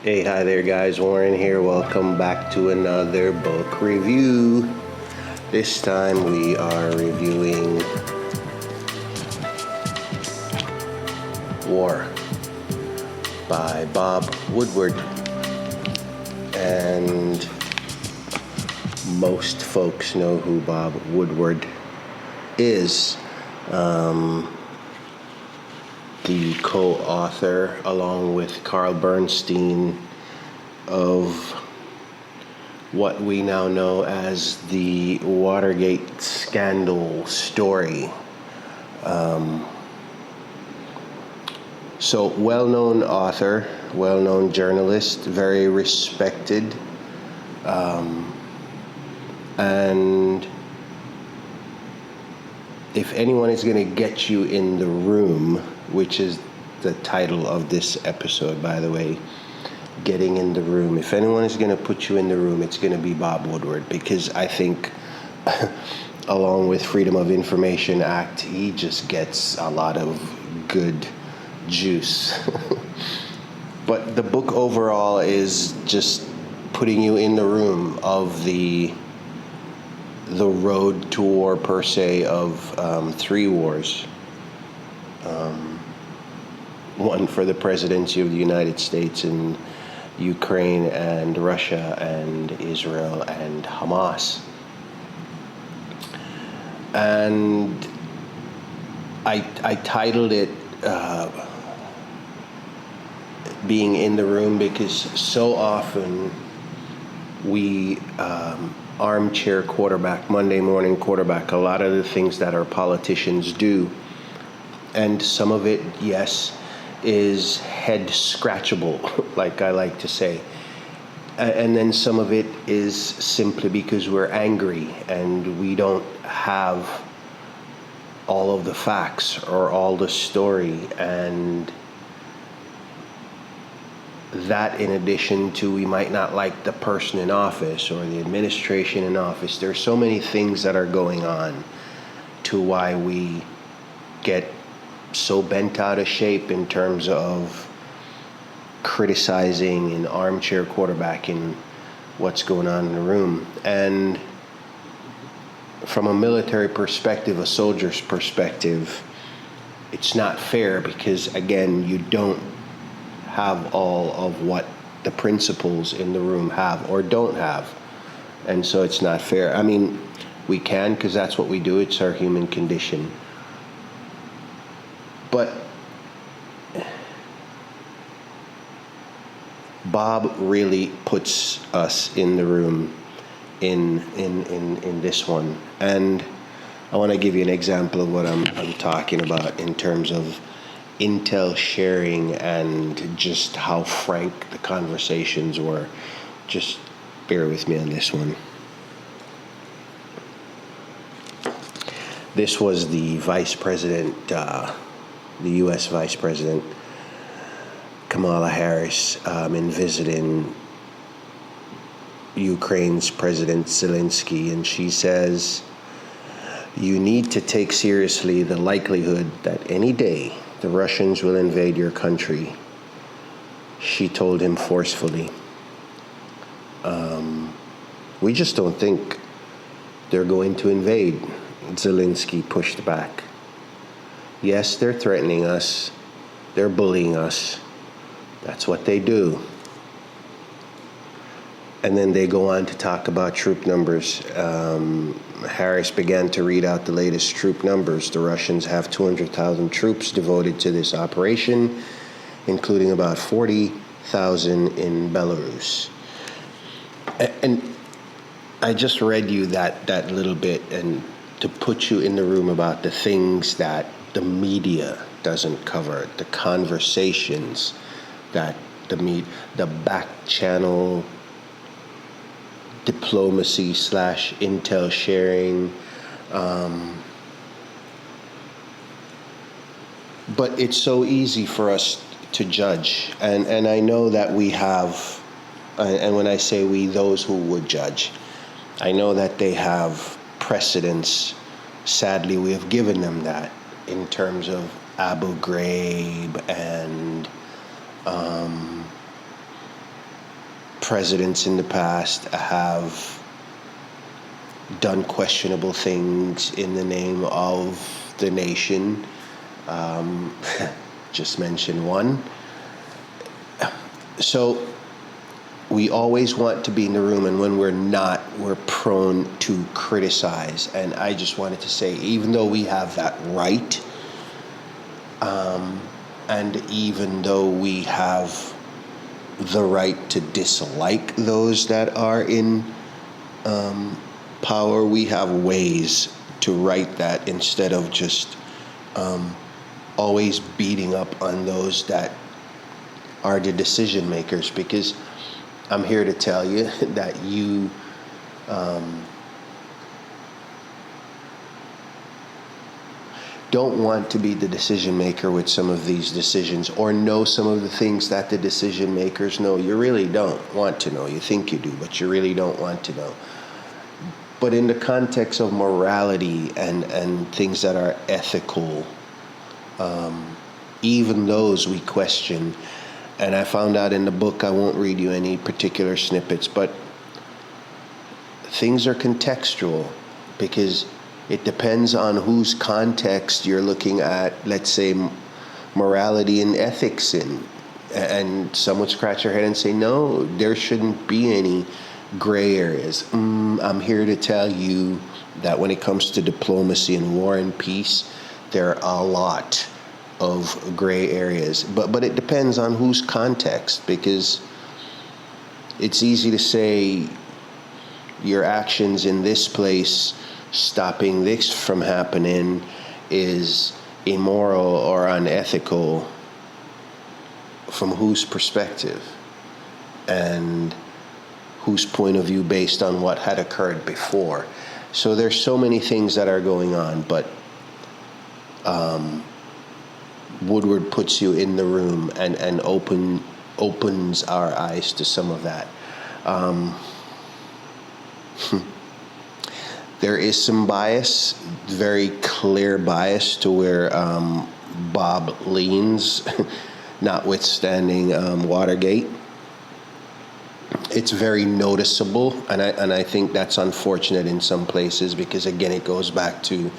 Hey, hi there guys, Warren here. Welcome back to another book review. This time we are reviewing War by Bob Woodward. And most folks know who Bob Woodward is. The co-author, along with Carl Bernstein, of what we now know as the Watergate scandal story. So well-known author, well-known journalist, very respected, and if anyone is going to get you in the room, which is the title of this episode, by the way, getting in the room. If anyone is going to put you in the room, it's going to be Bob Woodward, because I think, along with Freedom of Information Act, he just gets a lot of good juice. But the book overall is just putting you in the room of the road to war, per se, of three wars. One for the presidency of the United States, and Ukraine and Russia and Israel and Hamas. And I titled it Being in the Room, because so often we armchair quarterback, Monday morning quarterback, a lot of the things that our politicians do. And some of it, yes, is head scratchable, like I like to say. And then some of it is simply because we're angry and we don't have all of the facts or all the story. And that, in addition to, we might not like the person in office or the administration in office. There's so many things that are going on to why we get so bent out of shape in terms of criticizing and armchair quarterbacking what's going on in the room. And from a military perspective, a soldier's perspective, it's not fair, because again, you don't have all of what the principals in the room have or don't have. And so it's not fair. I mean, we can, because that's what we do. It's our human condition. But Bob really puts us in the room in this one. And I want to give you an example of what I'm talking about in terms of intel sharing and just how frank the conversations were. Just bear with me on this one. This was the Vice President, the U.S. Vice President Kamala Harris, in visiting Ukraine's President Zelensky, and she says, "You need to take seriously the likelihood that any day the Russians will invade your country," she told him forcefully. We just don't think they're going to invade, Zelensky pushed back. Yes, they're threatening us. They're bullying us. That's what they do. And then they go on to talk about troop numbers. Harris began to read out the latest troop numbers. The Russians have 200,000 troops devoted to this operation, including about 40,000 in Belarus. And I just read you that little bit, and to put you in the room about the things that the media doesn't cover, the conversations that the backchannel diplomacy / intel sharing. But it's so easy for us to judge. And I know that we have, and when I say we, those who would judge, I know that they have precedence. Sadly, we have given them that in terms of Abu Ghraib and presidents in the past have done questionable things in the name of the nation. Just mention one. So we always want to be in the room, and when we're not, we're prone to criticize. And I just wanted to say, even though we have that right, and even though we have the right to dislike those that are in power, we have ways to right that instead of just always beating up on those that are the decision makers, because I'm here to tell you that you don't want to be the decision maker with some of these decisions, or know some of the things that the decision makers know. You really don't want to know. You think you do, but you really don't want to know. But in the context of morality and things that are ethical, even those we question. And I found out in the book, I won't read you any particular snippets, but things are contextual, because it depends on whose context you're looking at, let's say, morality and ethics in. And some would scratch their head and say, no, there shouldn't be any gray areas. I'm here to tell you that when it comes to diplomacy and war and peace, there are a lot of gray areas. But it depends on whose context, because it's easy to say your actions in this place stopping this from happening is immoral or unethical. From whose perspective and whose point of view based on what had occurred before. So there's so many things that are going on, but Woodward puts you in the room and opens our eyes to some of that. There is some bias, very clear bias, to where Bob leans, notwithstanding Watergate. It's very noticeable, and I think that's unfortunate in some places, because again, it goes back to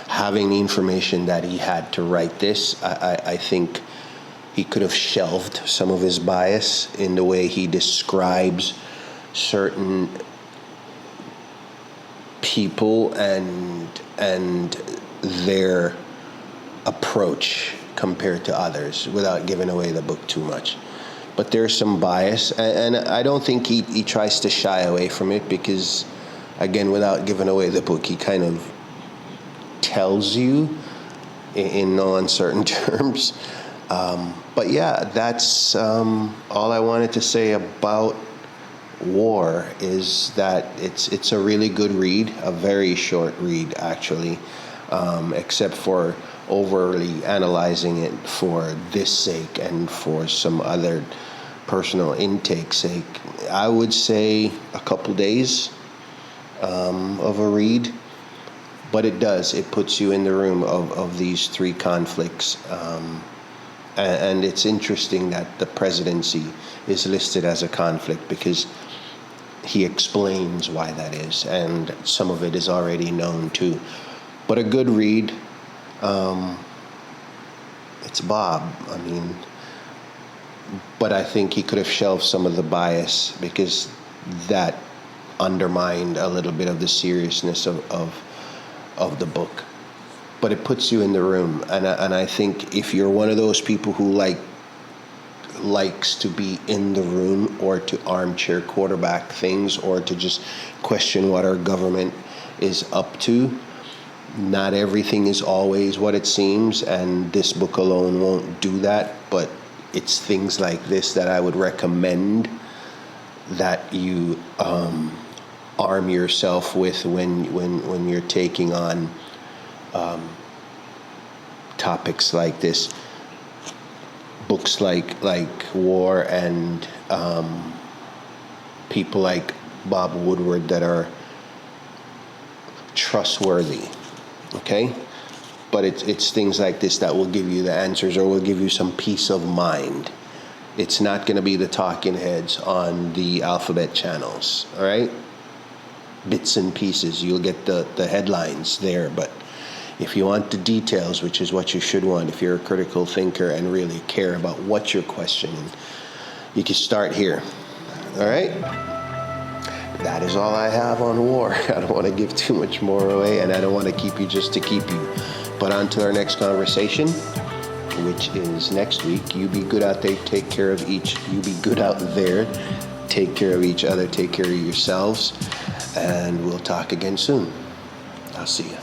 having the information that he had to write this. I think he could have shelved some of his bias in the way he describes certain people and their approach compared to others, without giving away the book too much. But there's some bias, and I don't think he tries to shy away from it, because, again, without giving away the book, he kind of tells you in no uncertain terms. But yeah, that's all I wanted to say about War, is that it's a really good read, a very short read actually, except for overly analyzing it for this sake and for some other personal intake sake. I would say a couple days of a read, but it puts you in the room of these three conflicts. And it's interesting that the presidency is listed as a conflict, because he explains why that is, and some of it is already known too. But a good read. It's Bob. I mean, but I think he could have shelved some of the bias, because that undermined a little bit of the seriousness of the book. But it puts you in the room, and I think if you're one of those people who likes to be in the room, or to armchair quarterback things, or to just question what our government is up to, not everything is always what it seems, and this book alone won't do that. But it's things like this that I would recommend that you arm yourself with when you're taking on topics like this. Books like War, and people like Bob Woodward that are trustworthy. Okay? But it's things like this that will give you the answers, or will give you some peace of mind It's not going to be the talking heads on the alphabet channels, all right? Bits and pieces. You'll get the headlines there, but if you want the details, which is what you should want if you're a critical thinker and really care about what you're questioning, you can start here, all right? That is all I have on war. I don't want to give too much more away, and I don't want to keep you just to keep you. But on to our next conversation, which is next week. You be good out there, take care of each. You be good out there, take care of each other, take care of yourselves, and we'll talk again soon. I'll see you.